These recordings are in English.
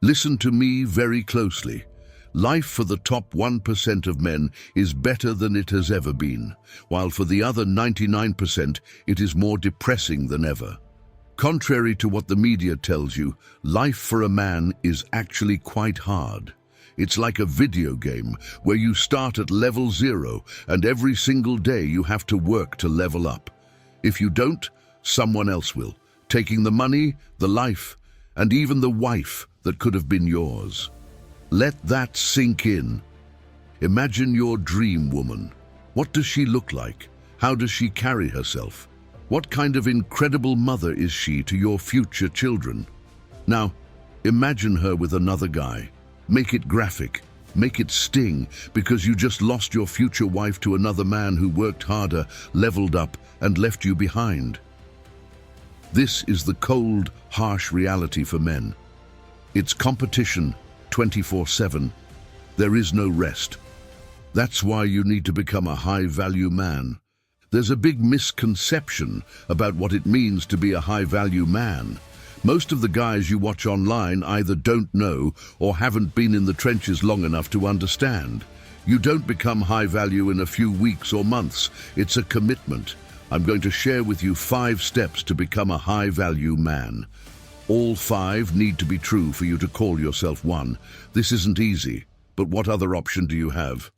Listen to me very closely. Life for the top 1% of men is better than it has ever been, while for the other 99% it is more depressing than ever. Contrary to what the media tells you, life for a man is actually quite hard. It's like a video game where you start at level 0 and every single day you have to work to level up. If you don't, someone else will, taking the money, the life, and even the wife that could have been yours. Let that sink in. Imagine your dream woman. What does she look like? How does she carry herself? What kind of incredible mother is she to your future children? Now, imagine her with another guy. Make it graphic. Make it sting, because you just lost your future wife to another man who worked harder, leveled up, and left you behind. This is the cold, harsh reality for men. It's competition 24/7. There is no rest. That's why you need to become a high-value man. There's a big misconception about what it means to be a high-value man. Most of the guys you watch online either don't know or haven't been in the trenches long enough to understand. You don't become high value in a few weeks or months. It's a commitment. I'm going to share with you 5 steps to become a high value man. All 5 need to be true for you to call yourself one. This isn't easy, but what other option do you have?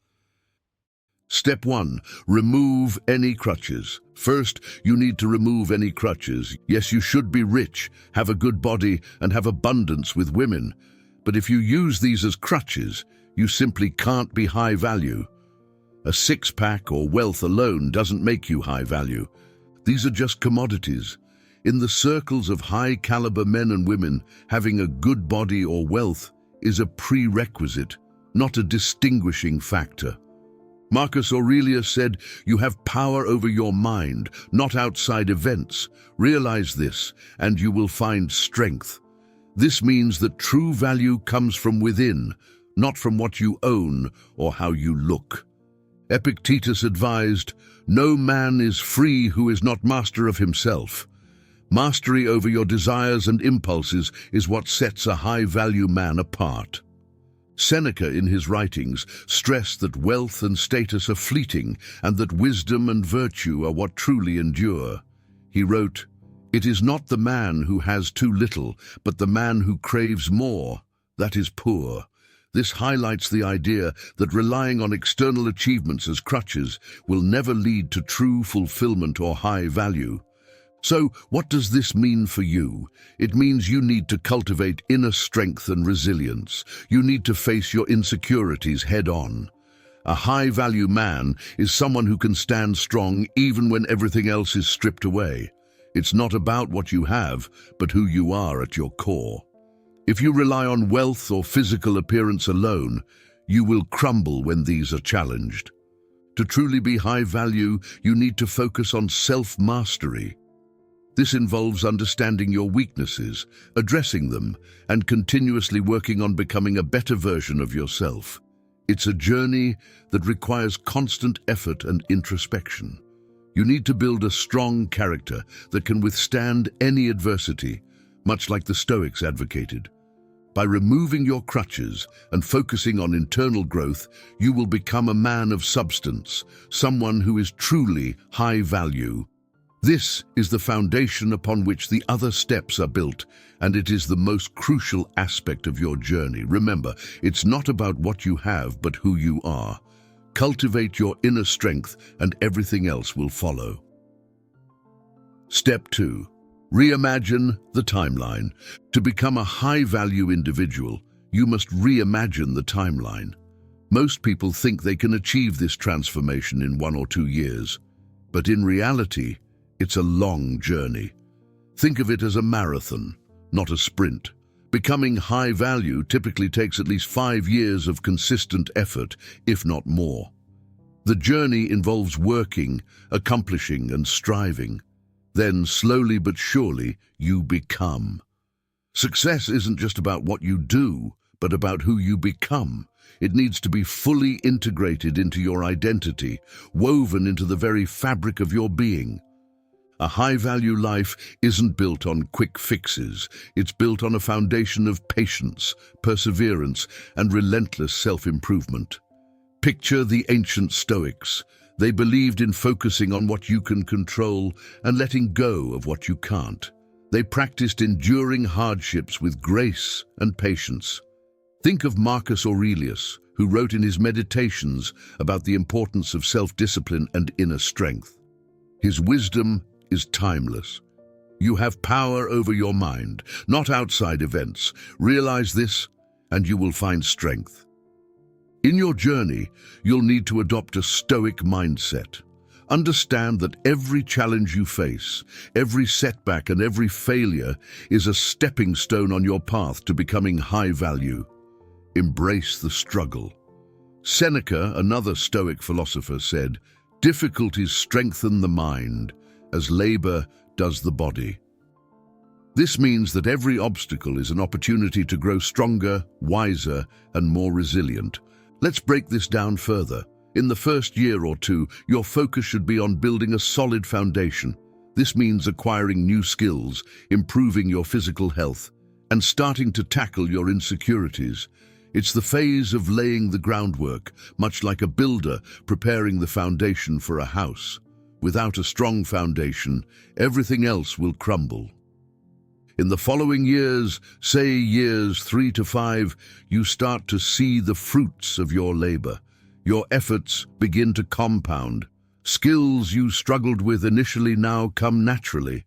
Step 1. Remove any crutches. First, you need to remove any crutches. Yes, you should be rich, have a good body, and have abundance with women. But if you use these as crutches, you simply can't be high value. A six-pack or wealth alone doesn't make you high value. These are just commodities. In the circles of high-caliber men and women, having a good body or wealth is a prerequisite, not a distinguishing factor. Marcus Aurelius said, "You have power over your mind, not outside events. Realize this, and you will find strength." This means that true value comes from within, not from what you own or how you look. Epictetus advised, "No man is free who is not master of himself." Mastery over your desires and impulses is what sets a high-value man apart. Seneca, in his writings, stressed that wealth and status are fleeting and that wisdom and virtue are what truly endure. He wrote, "It is not the man who has too little, but the man who craves more, that is poor." This highlights the idea that relying on external achievements as crutches will never lead to true fulfillment or high value. So, what does this mean for you? It means you need to cultivate inner strength and resilience. You need to face your insecurities head-on. A high-value man is someone who can stand strong even when everything else is stripped away. It's not about what you have, but who you are at your core. If you rely on wealth or physical appearance alone, you will crumble when these are challenged. To truly be high value, you need to focus on self-mastery. This involves understanding your weaknesses, addressing them, and continuously working on becoming a better version of yourself. It's a journey that requires constant effort and introspection. You need to build a strong character that can withstand any adversity, much like the Stoics advocated. By removing your crutches and focusing on internal growth, you will become a man of substance, someone who is truly high value. This is the foundation upon which the other steps are built, and it is the most crucial aspect of your journey. Remember, it's not about what you have, but who you are. Cultivate your inner strength, and everything else will follow. Step 2. Reimagine the timeline. To become a high-value individual, you must reimagine the timeline. Most people think they can achieve this transformation in 1 or 2 years, but in reality, it's a long journey. Think of it as a marathon, not a sprint. Becoming high value typically takes at least 5 years of consistent effort, if not more. The journey involves working, accomplishing, and striving. Then, slowly but surely, you become. Success isn't just about what you do, but about who you become. It needs to be fully integrated into your identity, woven into the very fabric of your being. A high-value life isn't built on quick fixes. It's built on a foundation of patience, perseverance, and relentless self-improvement. Picture the ancient Stoics. They believed in focusing on what you can control and letting go of what you can't. They practiced enduring hardships with grace and patience. Think of Marcus Aurelius, who wrote in his Meditations about the importance of self-discipline and inner strength. His wisdom is timeless. You have power over your mind, not outside events. Realize this, and you will find strength. In your journey, you'll need to adopt a Stoic mindset. Understand that every challenge you face, every setback and every failure is a stepping stone on your path to becoming high value. Embrace the struggle. Seneca, another Stoic philosopher, said, "Difficulties strengthen the mind, as labor does the body." This means that every obstacle is an opportunity to grow stronger, wiser, and more resilient. Let's break this down further. In the first year or two, your focus should be on building a solid foundation. This means acquiring new skills, improving your physical health, and starting to tackle your insecurities. It's the phase of laying the groundwork, much like a builder preparing the foundation for a house. Without a strong foundation, everything else will crumble. In the following years, say years 3 to 5, you start to see the fruits of your labor. Your efforts begin to compound. Skills you struggled with initially now come naturally.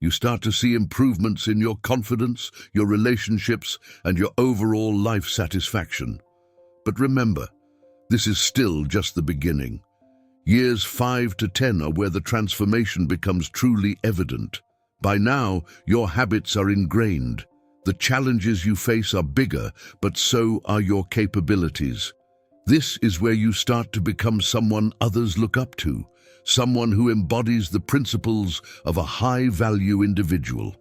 You start to see improvements in your confidence, your relationships, and your overall life satisfaction. But remember, this is still just the beginning. Years 5 to 10 are where the transformation becomes truly evident. By now, your habits are ingrained. The challenges you face are bigger, but so are your capabilities. This is where you start to become someone others look up to, someone who embodies the principles of a high-value individual.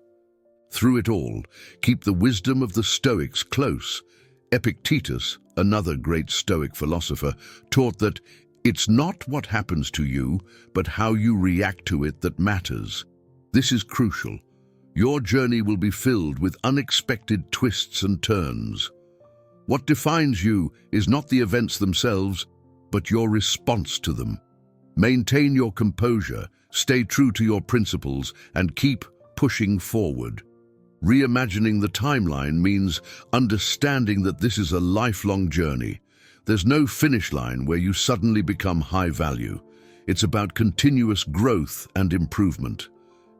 Through it all, keep the wisdom of the Stoics close. Epictetus, another great Stoic philosopher, taught that it's not what happens to you, but how you react to it that matters. This is crucial. Your journey will be filled with unexpected twists and turns. What defines you is not the events themselves, but your response to them. Maintain your composure, stay true to your principles, and keep pushing forward. Reimagining the timeline means understanding that this is a lifelong journey. There's no finish line where you suddenly become high value. It's about continuous growth and improvement.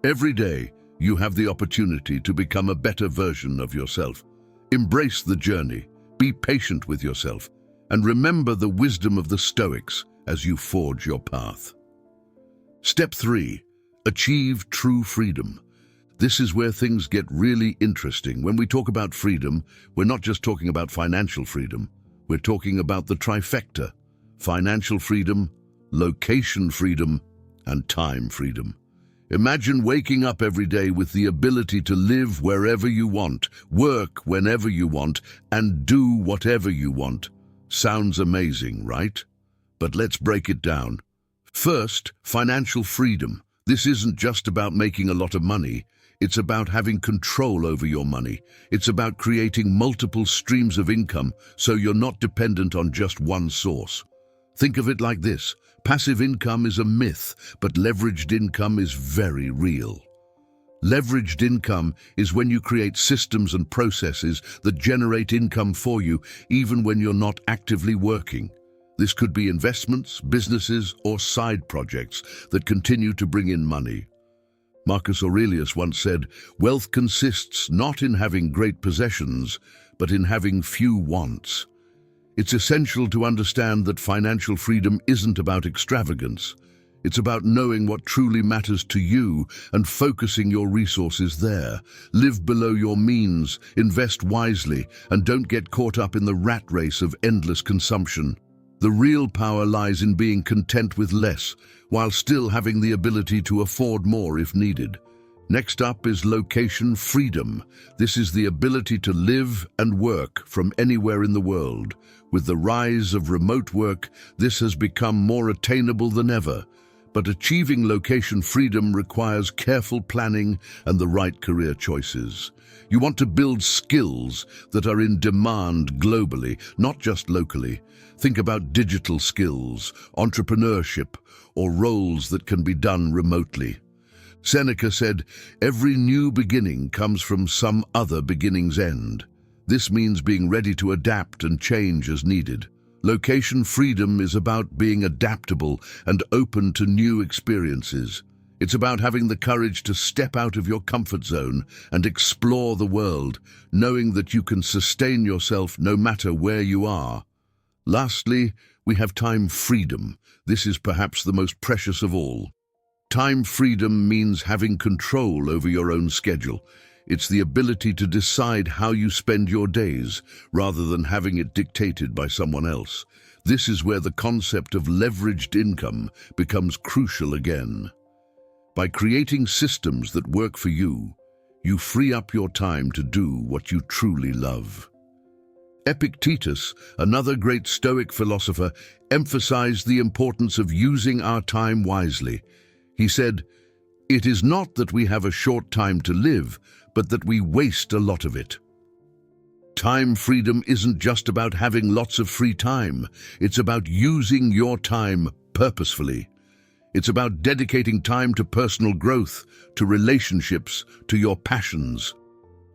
Every day, you have the opportunity to become a better version of yourself. Embrace the journey, be patient with yourself, and remember the wisdom of the Stoics as you forge your path. Step 3. Achieve true freedom. This is where things get really interesting. When we talk about freedom, we're not just talking about financial freedom. We're talking about the trifecta: financial freedom, location freedom, and time freedom. Imagine waking up every day with the ability to live wherever you want, work whenever you want, and do whatever you want. Sounds amazing, right? But let's break it down. First, financial freedom. This isn't just about making a lot of money. It's about having control over your money. It's about creating multiple streams of income so you're not dependent on just one source. Think of it like this. Passive income is a myth, but leveraged income is very real. Leveraged income is when you create systems and processes that generate income for you even when you're not actively working. This could be investments, businesses, or side projects that continue to bring in money. Marcus Aurelius once said, "Wealth consists not in having great possessions, but in having few wants." It's essential to understand that financial freedom isn't about extravagance. It's about knowing what truly matters to you and focusing your resources there. Live below your means, invest wisely, and don't get caught up in the rat race of endless consumption. The real power lies in being content with less, while still having the ability to afford more if needed. Next up is location freedom. This is the ability to live and work from anywhere in the world. With the rise of remote work, this has become more attainable than ever. but achieving location freedom requires careful planning and the right career choices. You want to build skills that are in demand globally, not just locally. Think about digital skills, entrepreneurship, or roles that can be done remotely. Seneca said, "Every new beginning comes from some other beginning's end." This means being ready to adapt and change as needed. Location freedom is about being adaptable and open to new experiences. It's about having the courage to step out of your comfort zone and explore the world, knowing that you can sustain yourself no matter where you are. Lastly, we have time freedom. This is perhaps the most precious of all. Time freedom means having control over your own schedule. It's the ability to decide how you spend your days, rather than having it dictated by someone else. This is where the concept of leveraged income becomes crucial again. By creating systems that work for you, you free up your time to do what you truly love. Epictetus, another great Stoic philosopher, emphasized the importance of using our time wisely. He said, "It is not that we have a short time to live, but that we waste a lot of it." Time freedom isn't just about having lots of free time. It's about using your time purposefully. It's about dedicating time to personal growth, to relationships, to your passions.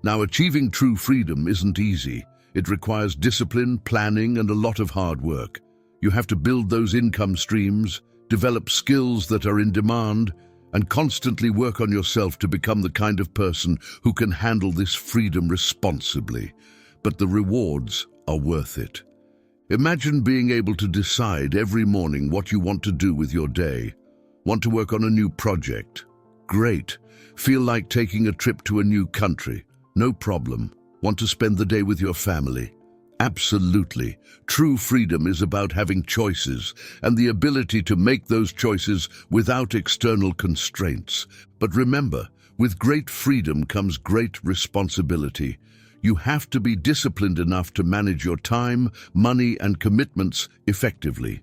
Now, achieving true freedom isn't easy. It requires discipline, planning, and a lot of hard work. You have to build those income streams, develop skills that are in demand, and constantly work on yourself to become the kind of person who can handle this freedom responsibly. But the rewards are worth it. Imagine being able to decide every morning what you want to do with your day. Want to work on a new project? Great. Feel like taking a trip to a new country? No problem. Want to spend the day with your family? Absolutely. True freedom is about having choices and the ability to make those choices without external constraints. But remember, with great freedom comes great responsibility. You have to be disciplined enough to manage your time, money, and commitments effectively.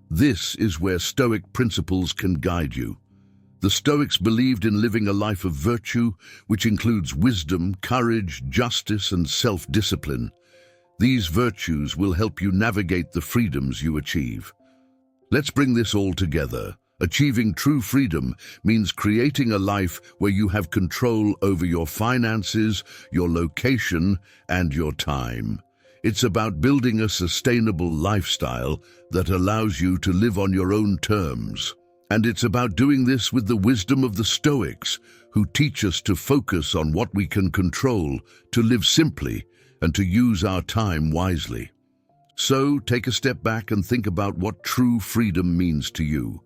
This is where Stoic principles can guide you. The Stoics believed in living a life of virtue, which includes wisdom, courage, justice, and self-discipline. These virtues will help you navigate the freedoms you achieve. Let's bring this all together. Achieving true freedom means creating a life where you have control over your finances, your location, and your time. It's about building a sustainable lifestyle that allows you to live on your own terms. And it's about doing this with the wisdom of the Stoics, who teach us to focus on what we can control, to live simply, and to use our time wisely. So, take a step back and think about what true freedom means to you.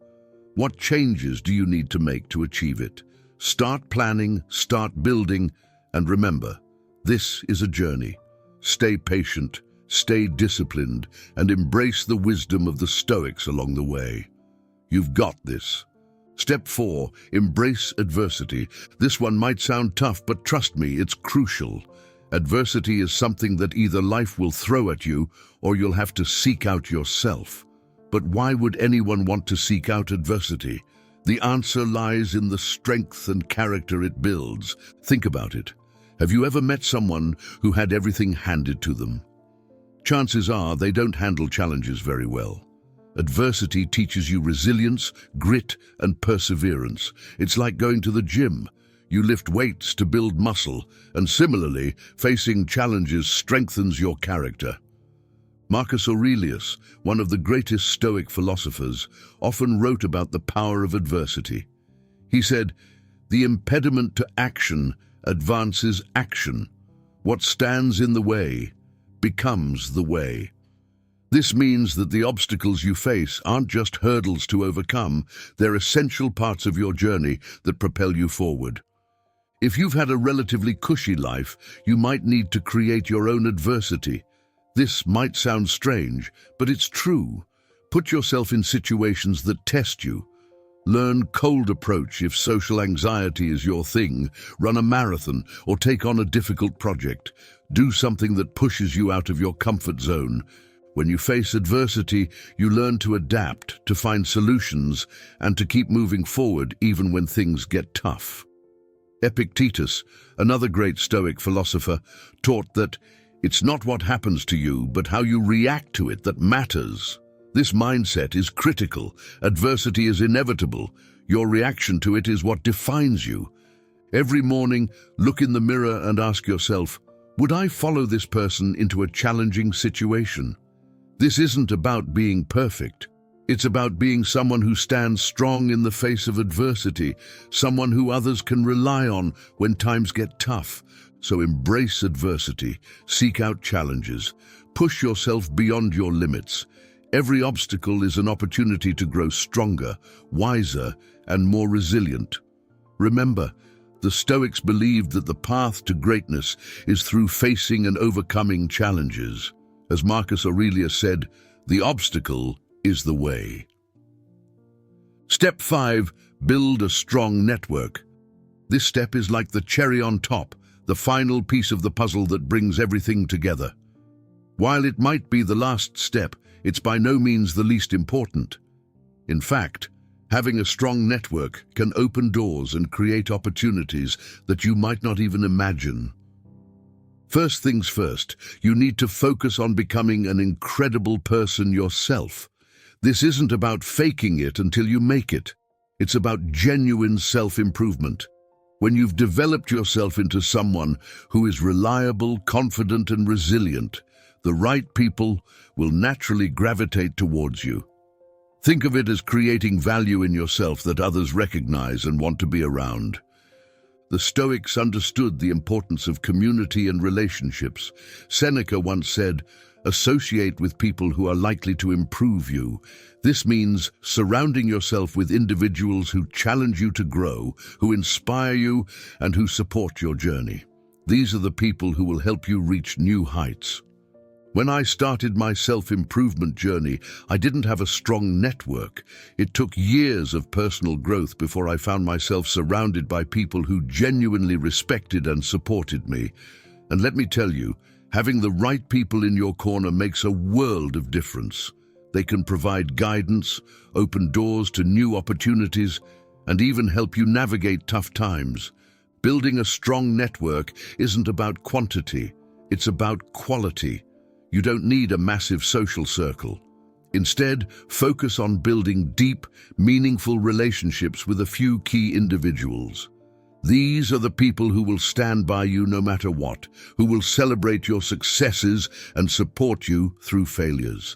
What changes do you need to make to achieve it? Start planning, start building, and remember, this is a journey. Stay patient, stay disciplined, and embrace the wisdom of the Stoics along the way. You've got this. Step 4, embrace adversity. This one might sound tough, but trust me, it's crucial. Adversity is something that either life will throw at you or you'll have to seek out yourself. But why would anyone want to seek out adversity? The answer lies in the strength and character it builds. Think about it. Have you ever met someone who had everything handed to them? Chances are they don't handle challenges very well. Adversity teaches you resilience, grit, and perseverance. It's like going to the gym. You lift weights to build muscle, and similarly, facing challenges strengthens your character. Marcus Aurelius, one of the greatest Stoic philosophers, often wrote about the power of adversity. He said, "The impediment to action advances action. What stands in the way becomes the way." This means that the obstacles you face aren't just hurdles to overcome, they're essential parts of your journey that propel you forward. If you've had a relatively cushy life, you might need to create your own adversity. This might sound strange, but it's true. Put yourself in situations that test you. Learn cold approach if social anxiety is your thing. Run a marathon or take on a difficult project. Do something that pushes you out of your comfort zone. When you face adversity, you learn to adapt, to find solutions, and to keep moving forward even when things get tough. Epictetus, another great Stoic philosopher, taught that it's not what happens to you, but how you react to it that matters. This mindset is critical. Adversity is inevitable. Your reaction to it is what defines you. Every morning, look in the mirror and ask yourself, would I follow this person into a challenging situation? This isn't about being perfect. It's about being someone who stands strong in the face of adversity, someone who others can rely on when times get tough. So embrace adversity, seek out challenges, push yourself beyond your limits. Every obstacle is an opportunity to grow stronger, wiser, and more resilient. Remember, the Stoics believed that the path to greatness is through facing and overcoming challenges. As Marcus Aurelius said, the obstacle is the way. Step 5. Build a strong network. This step is like the cherry on top, the final piece of the puzzle that brings everything together. While it might be the last step, it's by no means the least important. In fact, having a strong network can open doors and create opportunities that you might not even imagine. First things first, you need to focus on becoming an incredible person yourself. This isn't about faking it until you make it. It's about genuine self-improvement. When you've developed yourself into someone who is reliable, confident, and resilient, the right people will naturally gravitate towards you. Think of it as creating value in yourself that others recognize and want to be around. The Stoics understood the importance of community and relationships. Seneca once said, "Associate with people who are likely to improve you." This means surrounding yourself with individuals who challenge you to grow, who inspire you, and who support your journey. These are the people who will help you reach new heights. When I started my self-improvement journey, I didn't have a strong network. It took years of personal growth before I found myself surrounded by people who genuinely respected and supported me. And let me tell you, having the right people in your corner makes a world of difference. They can provide guidance, open doors to new opportunities, and even help you navigate tough times. Building a strong network isn't about quantity, it's about quality. You don't need a massive social circle. Instead, focus on building deep, meaningful relationships with a few key individuals. These are the people who will stand by you no matter what, who will celebrate your successes and support you through failures.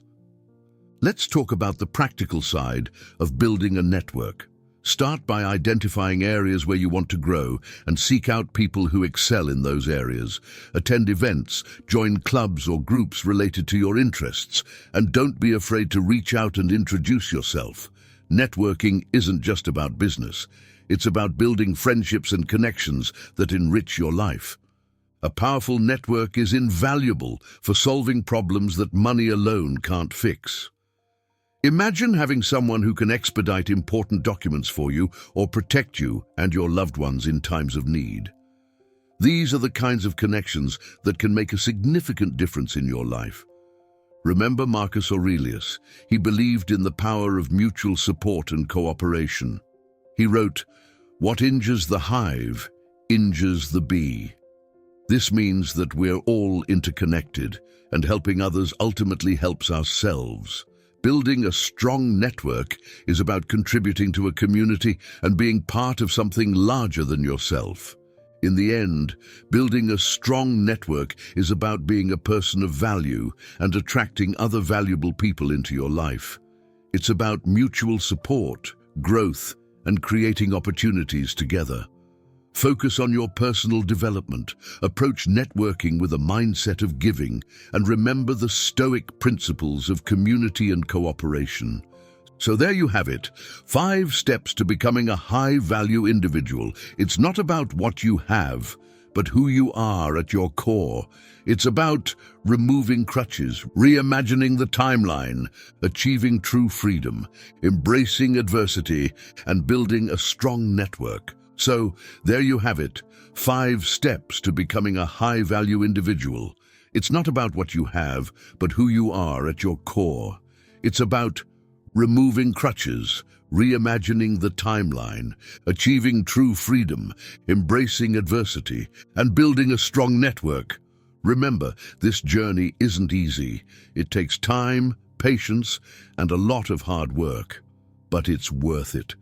Let's talk about the practical side of building a network. Start by identifying areas where you want to grow and seek out people who excel in those areas. Attend events, join clubs or groups related to your interests, and don't be afraid to reach out and introduce yourself. Networking isn't just about business. It's about building friendships and connections that enrich your life. A powerful network is invaluable for solving problems that money alone can't fix. Imagine having someone who can expedite important documents for you or protect you and your loved ones in times of need. These are the kinds of connections that can make a significant difference in your life. Remember Marcus Aurelius. He believed in the power of mutual support and cooperation. He wrote, "What injures the hive injures the bee." This means that we're all interconnected, and helping others ultimately helps ourselves. Building a strong network is about contributing to a community and being part of something larger than yourself. In the end, building a strong network is about being a person of value and attracting other valuable people into your life. It's about mutual support, growth, and creating opportunities together. Focus on your personal development, approach networking with a mindset of giving, and remember the Stoic principles of community and cooperation. So there you have it, 5 steps to becoming a high-value individual. It's not about what you have, but who you are at your core. It's about removing crutches, reimagining the timeline, achieving true freedom, embracing adversity, and building a strong network. So, there you have it, 5 steps to becoming a high-value individual. It's not about what you have, but who you are at your core. It's about removing crutches, reimagining the timeline, achieving true freedom, embracing adversity, and building a strong network. Remember, this journey isn't easy. It takes time, patience, and a lot of hard work. But it's worth it,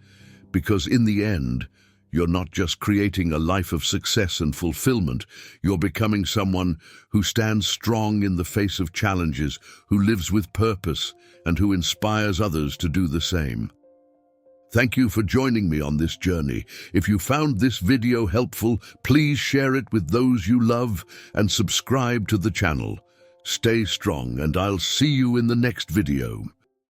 because in the end, you're not just creating a life of success and fulfillment, you're becoming someone who stands strong in the face of challenges, who lives with purpose, and who inspires others to do the same. Thank you for joining me on this journey. If you found this video helpful, please share it with those you love and subscribe to the channel. Stay strong, and I'll see you in the next video.